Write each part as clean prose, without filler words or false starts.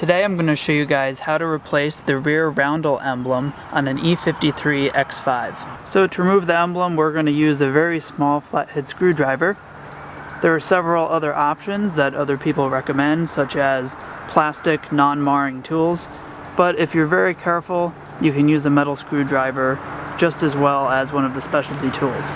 Today I'm going to show you guys how to replace the rear Roundel emblem on an E53 X5. So to remove the emblem, we're going to use a very small flathead screwdriver. There are several other options that other people recommend, such as plastic non-marring tools, but if you're very careful, you can use a metal screwdriver just as well as one of the specialty tools.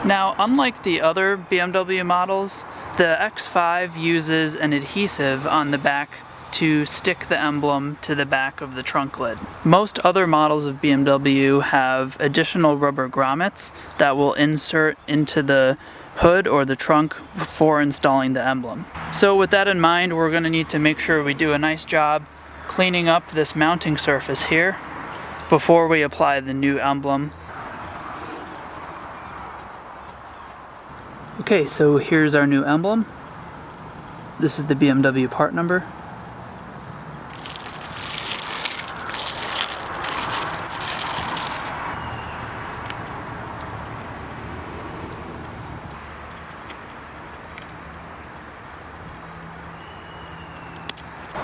Now, unlike the other BMW models, the X5 uses an adhesive on the back to stick the emblem to the back of the trunk lid. Most other models of BMW have additional rubber grommets that will insert into the hood or the trunk before installing the emblem. So with that in mind, we're going to need to make sure we do a nice job cleaning up this mounting surface here before we apply the new emblem. Okay, so here's our new emblem. This is the BMW part number.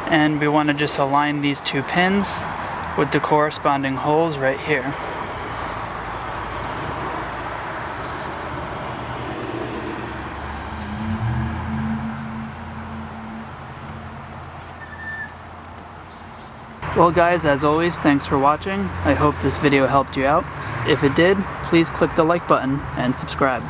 And we want to just align these two pins with the corresponding holes right here. Well guys, as always, thanks for watching. I hope this video helped you out. If it did, please click the like button and subscribe.